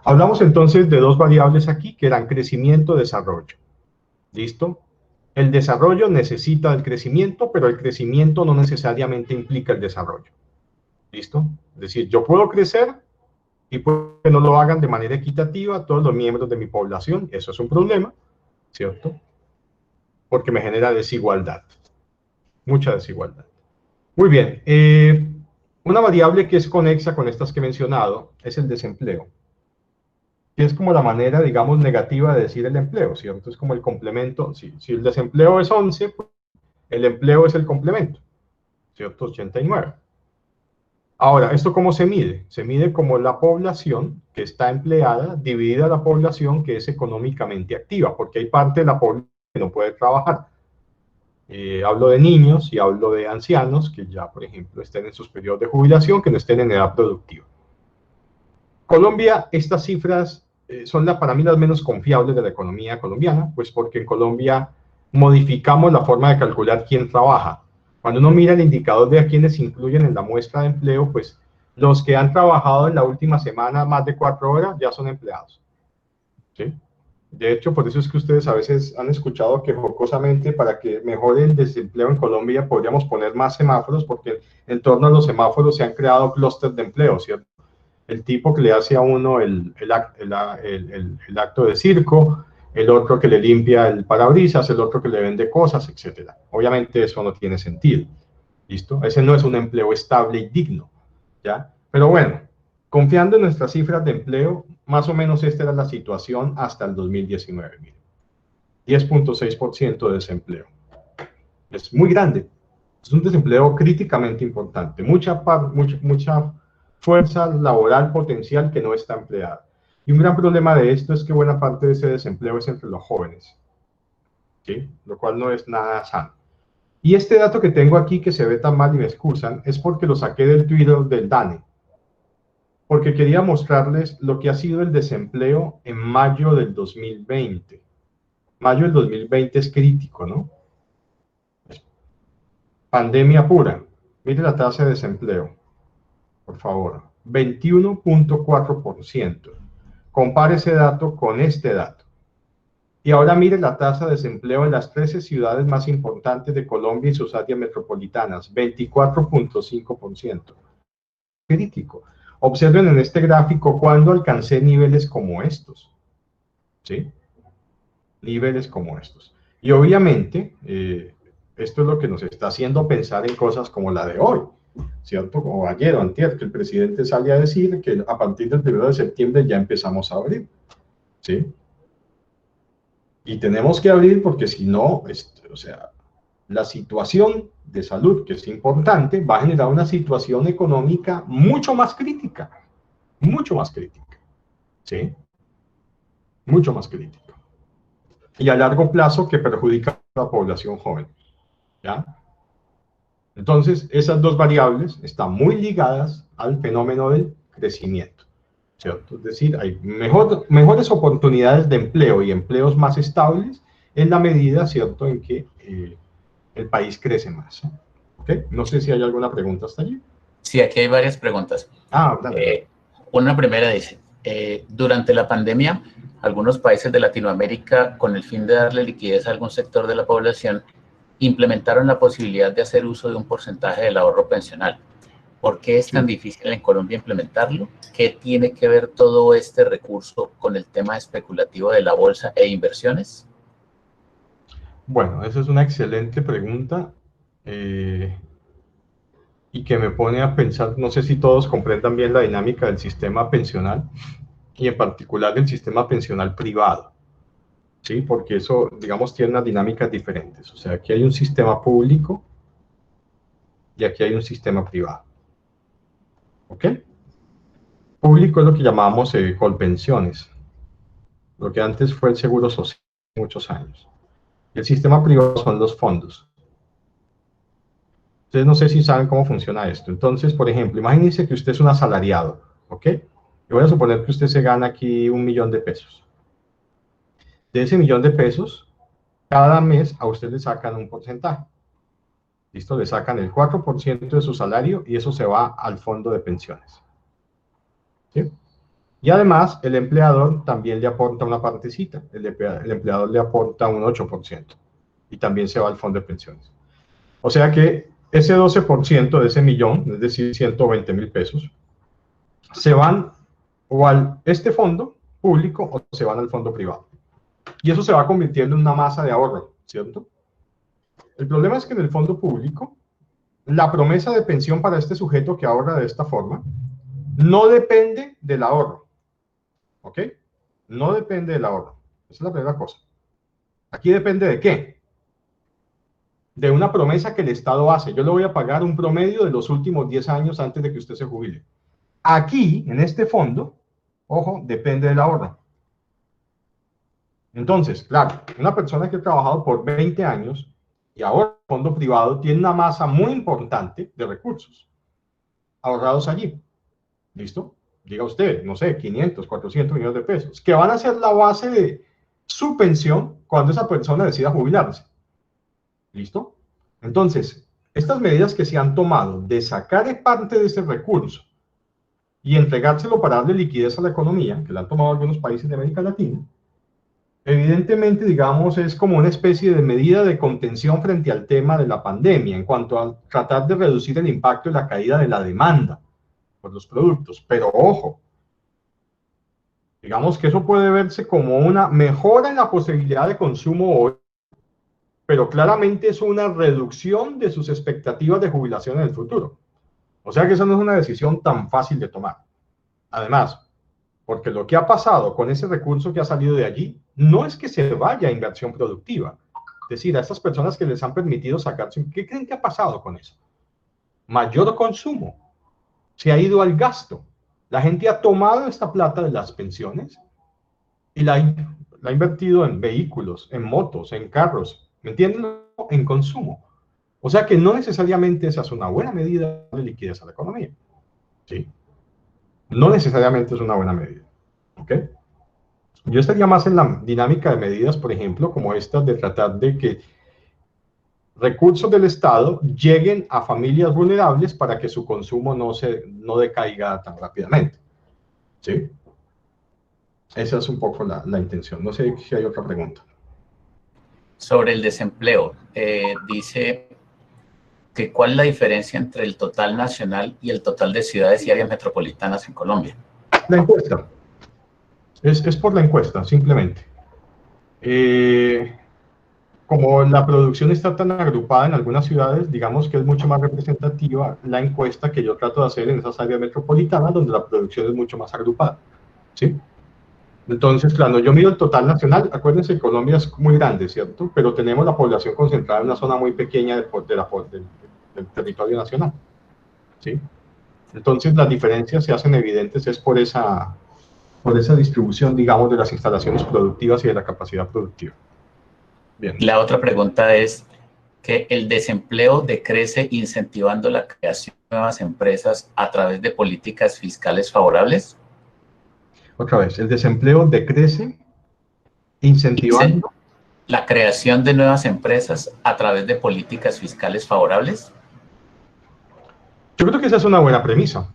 Hablamos entonces de dos variables aquí, que eran crecimiento, desarrollo. ¿Listo? El desarrollo necesita el crecimiento, pero el crecimiento no necesariamente implica el desarrollo. ¿Listo? Es decir, yo puedo crecer y puedo que no lo hagan de manera equitativa todos los miembros de mi población. Eso es un problema, ¿cierto? Porque me genera desigualdad, mucha desigualdad. Muy bien, una variable que es conexa con estas que he mencionado es el desempleo, que es como la manera, digamos, negativa de decir el empleo, ¿cierto? Es como el complemento. Si el desempleo es 11, pues el empleo es el complemento, ¿cierto? 89. Ahora, ¿esto cómo se mide? Se mide como la población que está empleada dividida la población que es económicamente activa, porque hay parte de la población que no puede trabajar. Hablo de niños y hablo de ancianos que ya, por ejemplo, estén en sus periodos de jubilación, que no estén en edad productiva. Colombia, estas cifras son para mí las menos confiables de la economía colombiana, pues porque en Colombia modificamos la forma de calcular quién trabaja. Cuando uno mira el indicador de a quienes incluyen en la muestra de empleo, pues los que han trabajado en la última semana más de 4 horas ya son empleados. ¿Sí? De hecho, por eso es que ustedes a veces han escuchado que jocosamente para que mejore el desempleo en Colombia podríamos poner más semáforos, porque en torno a los semáforos se han creado clústeres de empleo, ¿cierto? El tipo que le hace a uno el acto de circo, el otro que le limpia el parabrisas, el otro que le vende cosas, etc. Obviamente eso no tiene sentido, ¿listo? Ese no es un empleo estable y digno, ¿ya? Pero bueno, confiando en nuestras cifras de empleo, más o menos esta era la situación hasta el 2019, miren. 10.6% de desempleo. Es muy grande. Es un desempleo críticamente importante. Mucha fuerza laboral potencial que no está empleada. Y un gran problema de esto es que buena parte de ese desempleo es entre los jóvenes, ¿sí? Lo cual no es nada sano. Y este dato que tengo aquí, que se ve tan mal y me excusan, es porque lo saqué del Twitter del DANE, porque quería mostrarles lo que ha sido el desempleo en mayo del 2020. Mayo del 2020 es crítico, ¿no? Pandemia pura. Mire la tasa de desempleo, por favor. 21.4%. Compare ese dato con este dato. Y ahora mire la tasa de desempleo en las 13 ciudades más importantes de Colombia y sus áreas metropolitanas. 24.5%. Crítico. Observen en este gráfico cuándo alcancé niveles como estos. ¿Sí? Niveles como estos. Y obviamente, esto es lo que nos está haciendo pensar en cosas como la de hoy, ¿cierto? Como ayer o antier, que el presidente sale a decir que a partir del 1 de septiembre ya empezamos a abrir, ¿sí? Y tenemos que abrir porque si no, o sea, la situación de salud, que es importante, va a generar una situación económica mucho más crítica, ¿sí? Mucho más crítica. Y a largo plazo que perjudica a la población joven, ¿ya? Entonces, esas dos variables están muy ligadas al fenómeno del crecimiento, ¿cierto? Es decir, hay mejores oportunidades de empleo y empleos más estables en la medida, ¿cierto?, en que el país crece más. ¿Okay? No sé si hay alguna pregunta hasta allí. Sí, aquí hay varias preguntas. Dale. Una primera dice, durante la pandemia, algunos países de Latinoamérica, con el fin de darle liquidez a algún sector de la población, implementaron la posibilidad de hacer uso de un porcentaje del ahorro pensional. ¿Por qué es tan difícil en Colombia implementarlo? ¿Qué tiene que ver todo este recurso con el tema especulativo de la bolsa e inversiones? Bueno, esa es una excelente pregunta y que me pone a pensar, no sé si todos comprendan bien la dinámica del sistema pensional y en particular del sistema pensional privado, ¿sí? Porque eso, digamos, tiene unas dinámicas diferentes. O sea, aquí hay un sistema público y aquí hay un sistema privado. ¿Ok? Público es lo que llamamos colpensiones, lo que antes fue el seguro social, muchos años. Y el sistema privado son los fondos. Ustedes no sé si saben cómo funciona esto. Entonces, por ejemplo, imagínense que usted es un asalariado, ¿ok? Y voy a suponer que usted se gana aquí 1.000.000 de pesos. De ese 1.000.000 de pesos, cada mes a usted le sacan un porcentaje. ¿Listo? Le sacan el 4% de su salario y eso se va al fondo de pensiones. ¿Sí? Y además, el empleador también le aporta una partecita. El empleador le aporta un 8%. Y también se va al fondo de pensiones. O sea que ese 12% de ese millón, es decir, 120.000 pesos, se van o a este fondo público o se van al fondo privado. Y eso se va convirtiendo en una masa de ahorro, ¿cierto? El problema es que en el fondo público, la promesa de pensión para este sujeto que ahorra de esta forma no depende del ahorro, ¿ok? No depende del ahorro. Esa es la primera cosa. Aquí depende de qué. De una promesa que el Estado hace. Yo le voy a pagar un promedio de los últimos 10 años antes de que usted se jubile. Aquí, en este fondo, ojo, depende del ahorro. Entonces, claro, una persona que ha trabajado por 20 años y ahorra en fondo privado tiene una masa muy importante de recursos ahorrados allí. ¿Listo? Diga usted, no sé, 500, 400 millones de pesos, que van a ser la base de su pensión cuando esa persona decida jubilarse. ¿Listo? Entonces, estas medidas que se han tomado de sacar parte de ese recurso y entregárselo para darle liquidez a la economía, que la han tomado algunos países de América Latina, evidentemente, digamos, es como una especie de medida de contención frente al tema de la pandemia, en cuanto a tratar de reducir el impacto y la caída de la demanda por los productos. Pero ojo, digamos que eso puede verse como una mejora en la posibilidad de consumo hoy, pero claramente es una reducción de sus expectativas de jubilación en el futuro. O sea que esa no es una decisión tan fácil de tomar. Además, porque lo que ha pasado con ese recurso que ha salido de allí no es que se vaya a inversión productiva. Es decir, a estas personas que les han permitido sacarse, ¿qué creen que ha pasado con eso? Mayor consumo. Se ha ido al gasto. La gente ha tomado esta plata de las pensiones y la ha invertido en vehículos, en motos, en carros, ¿me entienden? En consumo. O sea que no necesariamente esa es una buena medida de liquidez a la economía. ¿Sí? No necesariamente es una buena medida. ¿Ok? Yo estaría más en la dinámica de medidas, por ejemplo, como estas de tratar de que recursos del Estado lleguen a familias vulnerables para que su consumo no decaiga tan rápidamente. ¿Sí? Esa es un poco la intención. No sé si hay otra pregunta. Sobre el desempleo, dice que ¿cuál es la diferencia entre el total nacional y el total de ciudades y áreas metropolitanas en Colombia? La encuesta. Es por la encuesta, simplemente. Como la producción está tan agrupada en algunas ciudades, digamos que es mucho más representativa la encuesta que yo trato de hacer en esas áreas metropolitanas, donde la producción es mucho más agrupada. ¿Sí? Entonces, claro, yo mido el total nacional. Acuérdense que Colombia es muy grande, ¿cierto? Pero tenemos la población concentrada en una zona muy pequeña del territorio nacional. ¿Sí? Entonces, las diferencias se hacen evidentes es por esa distribución, digamos, de las instalaciones productivas y de la capacidad productiva. Bien. La otra pregunta es que el desempleo decrece incentivando la creación de nuevas empresas a través de políticas fiscales favorables. Otra vez, el desempleo decrece incentivando la creación de nuevas empresas a través de políticas fiscales favorables. Yo creo que esa es una buena premisa.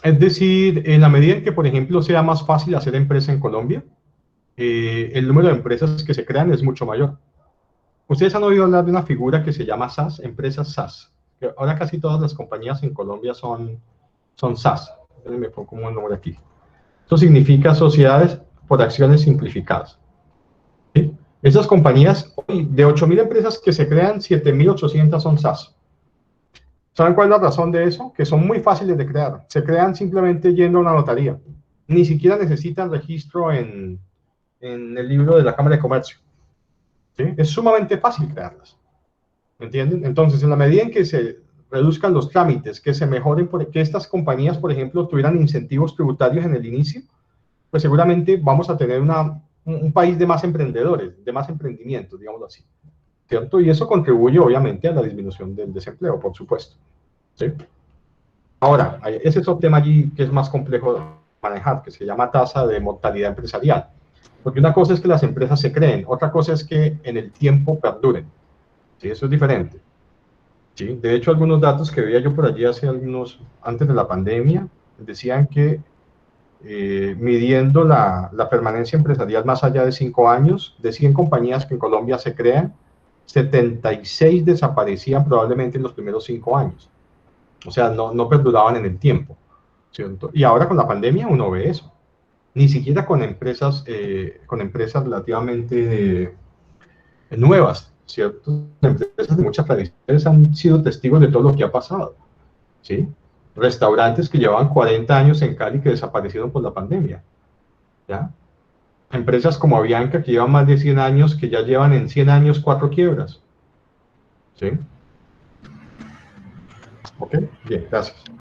Es decir, en la medida en que, por ejemplo, sea más fácil hacer empresa en Colombia, el número de empresas que se crean es mucho mayor. Ustedes han oído hablar de una figura que se llama SAS, empresas SAS. Ahora casi todas las compañías en Colombia son SAS. Me pongo como un nombre aquí. Eso significa sociedades por acciones simplificadas. ¿Sí? Esas compañías, de 8.000 empresas que se crean, 7.800 son SAS. ¿Saben cuál es la razón de eso? Que son muy fáciles de crear. Se crean simplemente yendo a una notaría. Ni siquiera necesitan registro en el libro de la Cámara de Comercio. ¿Sí? Es sumamente fácil crearlas. ¿Me entienden? Entonces, en la medida en que se reduzcan los trámites, que se mejoren, que estas compañías, por ejemplo, tuvieran incentivos tributarios en el inicio, pues seguramente vamos a tener un país de más emprendedores, de más emprendimientos, digámoslo así. ¿Cierto? Y eso contribuye, obviamente, a la disminución del desempleo, por supuesto. ¿Sí? Ahora, ese es otro tema allí que es más complejo de manejar, que se llama tasa de mortalidad empresarial. Porque una cosa es que las empresas se creen, otra cosa es que en el tiempo perduren. ¿Sí? Eso es diferente. ¿Sí? De hecho, algunos datos que veía yo por allí antes de la pandemia, decían que midiendo la permanencia empresarial más allá de 5 años, de 100 compañías que en Colombia se crean, 76 desaparecían probablemente en los primeros 5 años. O sea, no perduraban en el tiempo, ¿cierto? Y ahora con la pandemia uno ve eso. Ni siquiera con empresas relativamente nuevas, ¿cierto? Empresas de muchas tradiciones han sido testigos de todo lo que ha pasado, ¿sí? Restaurantes que llevaban 40 años en Cali que desaparecieron por la pandemia, ¿ya? Empresas como Avianca que llevan más de 100 años, que ya llevan en 100 años 4 quiebras, ¿sí? Ok, bien, gracias.